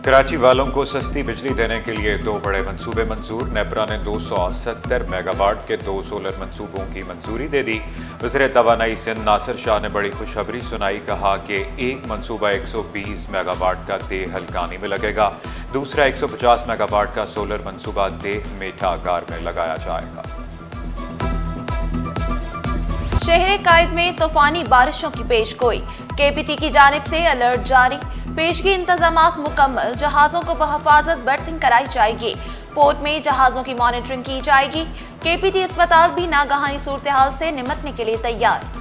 کراچی والوں کو سستی بجلی دینے کے لیے 2 بڑے منصوبے منظور۔ نیپرا نے 270 میگا واٹ کے 2 سولر منصوبوں کی منظوری دے دی۔ وزیر توانائی سندھ ناصر شاہ نے بڑی خوشخبری سنائی، کہا کہ ایک منصوبہ 120 میگا واٹ کا دیہ ہلکانی میں لگے گا، دوسرا 150 میگا واٹ کا سولر منصوبہ دیہ میٹھا کار میں لگایا جائے گا۔ شہر قائد میں طوفانی بارشوں کی پیش گوئی، کے پی ٹی کی جانب سے الرٹ جاری، پیشگی انتظامات مکمل، جہازوں کو بحفاظت برتھنگ کرائی جائے گی، پورٹ میں جہازوں کی مانیٹرنگ کی جائے گی، کے پی ٹی اسپتال بھی ناگہانی صورتحال سے نمٹنے کے لیے تیار۔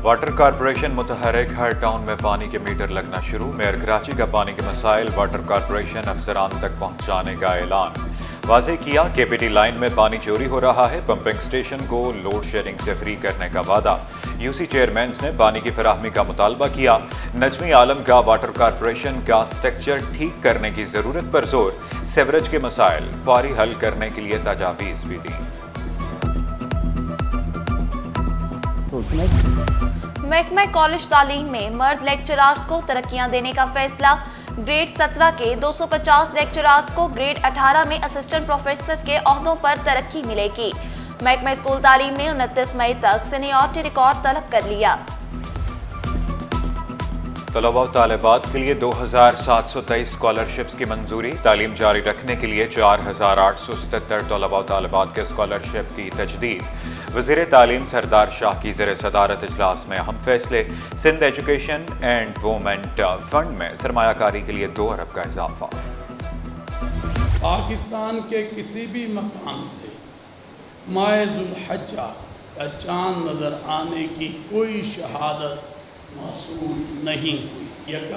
واٹر کارپوریشن متحرک، ہر ٹاؤن میں پانی کے میٹر لگنا شروع۔ میئر کراچی کا پانی کے مسائل واٹر کارپوریشن افسران تک پہنچانے کا اعلان۔ واضح کیا، کے پی ٹی لائن میں پانی چوری ہو رہا ہے، پمپنگ سٹیشن کو لوڈ شیڈنگ سے فری کرنے کا وعدہ۔ یو سی چیئرمینز نے پانی کی فراہمی کا مطالبہ کیا۔ نجمی عالم کا واٹر کارپوریشن کا سٹرکچر ٹھیک کرنے کی ضرورت پر زور، سیوریج کے مسائل فوری حل کرنے کے لیے تجاویز بھی دی۔ محکمہ کالج تعلیم میں مرد لیکچرارز کو ترقیاں دینے کا فیصلہ، گریڈ 17 کے 250 لیکچرارز کو گریڈ 18 میں اسسٹنٹ پروفیسرز کے عہدوں پر ترقی ملے گی۔ محکمہ اسکول تعلیم نے 29 مئی تک سینیورٹی ریکارڈ طلب کر لیا۔ طلباء و طالبات کے لیے 2723 اسکالرشپس کی منظوری، تعلیم جاری رکھنے کے لیے 4877 طلباء و طالبات کے اسکالرشپ کی تجدید۔ وزیر تعلیم سردار شاہ کی زیر صدارت اجلاس میں اہم فیصلے، سندھ ایجوکیشن اینڈ وومنٹ فنڈ میں سرمایہ کاری کے لیے 2 ارب کا اضافہ۔ پاکستان کے کسی بھی مقام سے ماہ ذوالحجہ کا چاند نظر آنے کی کوئی شہادت موصول نہیں ہوئی۔ 1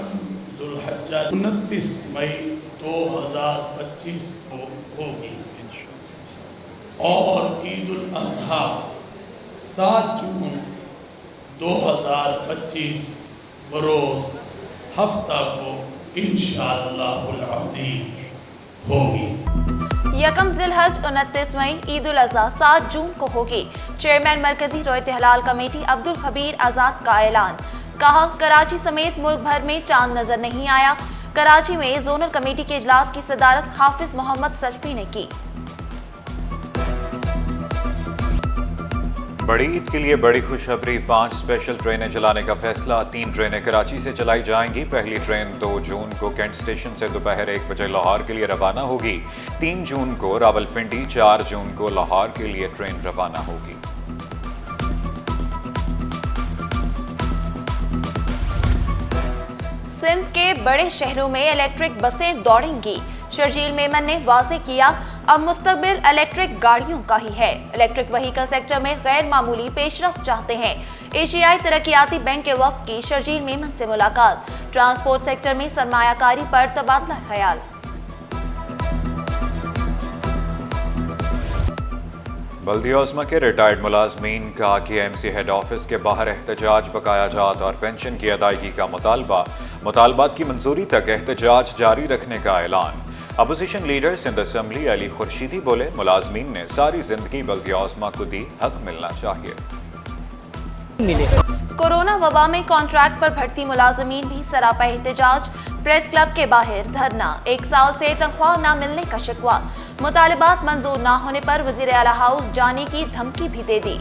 ذوالحجہ 29 مئی 2025 کو ہوگی اور عید الاضحیٰ 7 جون 2025 بروز ہفتہ کو انشاءاللہ العزیز ہوگی۔ 1 ذی الحج 29 مئی، عید الاضحیٰ 7 جون کو ہوگی۔ چیئرمین مرکزی رویت ہلال کمیٹی عبدالخبیر آزاد کا اعلان، کہا کراچی سمیت ملک بھر میں چاند نظر نہیں آیا۔ کراچی میں زونل کمیٹی کے اجلاس کی صدارت حافظ محمد سلفی نے کی۔ بڑی عید کے لیے بڑی خوشخبری، 5 اسپیشل ٹرینیں چلانے کا فیصلہ، 3 ٹرینیں کراچی سے چلائی جائیں گی۔ پہلی ٹرین 2 جون کو کینٹ اسٹیشن سے دوپہر 1 بجے لاہور کے لیے روانہ ہوگی، 3 جون کو راولپنڈی، 4 جون کو لاہور کے لیے ٹرین روانہ ہوگی۔ سندھ کے بڑے شہروں میں الیکٹرک بسیں دوڑیں گی، شرجیل میمن نے واضح کیا، اب مستقبل الیکٹرک گاڑیوں کا ہی ہے۔ الیکٹرک وہیکل سیکٹر میں غیر معمولی پیش رفت چاہتے ہیں۔ ایشیائی ترقیاتی بینک کے وفد کی شرجیل میمن سے ملاقات، ٹرانسپورٹ سیکٹر میں سرمایہ کاری پر تبادلہ خیال۔ بلدیہ عظمیٰ کے ریٹائرڈ ملازمین کا کے ایم سی ہیڈ آفس کے باہر احتجاج، بقایا جات اور پینشن کی ادائیگی کا مطالبہ، مطالبات کی منظوری تک احتجاج جاری رکھنے کا اعلان۔ اپوزیشن لیڈر سندھ اسمبلی علی خورشیدی بولے، ملازمین نے ساری زندگی بلدیہ عظمیٰ کو دی، حق ملنا چاہیے۔ کورونا وبا میں کانٹریکٹ پر بھرتی ملازمین بھی سراپا احتجاج، پریس کلب کے باہر دھرنا، 1 سال سے تنخواہ نہ ملنے کا شکوہ، مطالبات منظور نہ ہونے پر وزیر اعلیٰ ہاؤس جانے کی دھمکی بھی دے دی۔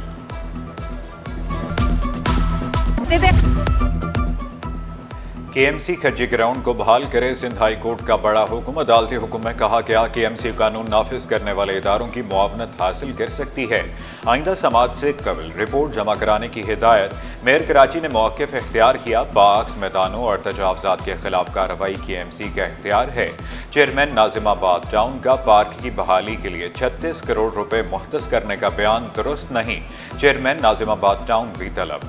کے ایم سی کھجی گراؤنڈ کو بحال کرے، سندھ ہائی کورٹ کا بڑا حکم، عدالتی حکم میں کہا گیا کہ ایم سی قانون نافذ کرنے والے اداروں کی معاونت حاصل کر سکتی ہے۔ آئندہ سماعت سے قبل رپورٹ جمع کرانے کی ہدایت، میئر کراچی نے موقف اختیار کیا، باغ میدانوں اور تجاوزات کے خلاف کارروائی کے ایم سی کا اختیار ہے۔ چیئرمین ناظم آباد ٹاؤن کا پارک کی بحالی کے لیے 36 کروڑ روپے مختص کرنے کا بیان درست نہیں، چیئرمین ناظم آباد ٹاؤن بھی طلب۔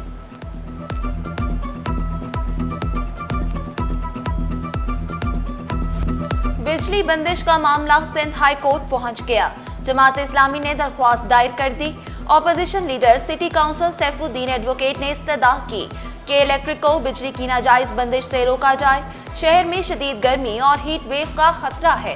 بجلی بندش کا معاملہ سندھ ہائی کورٹ پہنچ گیا، جماعت اسلامی نے درخواست دائر کر دی۔ Opposition leader city council Saifuddin advocate نے استدعا کی کہ الیکٹرک کو بجلی کی ناجائز بندش سے روکا جائے، شہر میں شدید گرمی اور ہیٹ ویو کا خطرہ ہے۔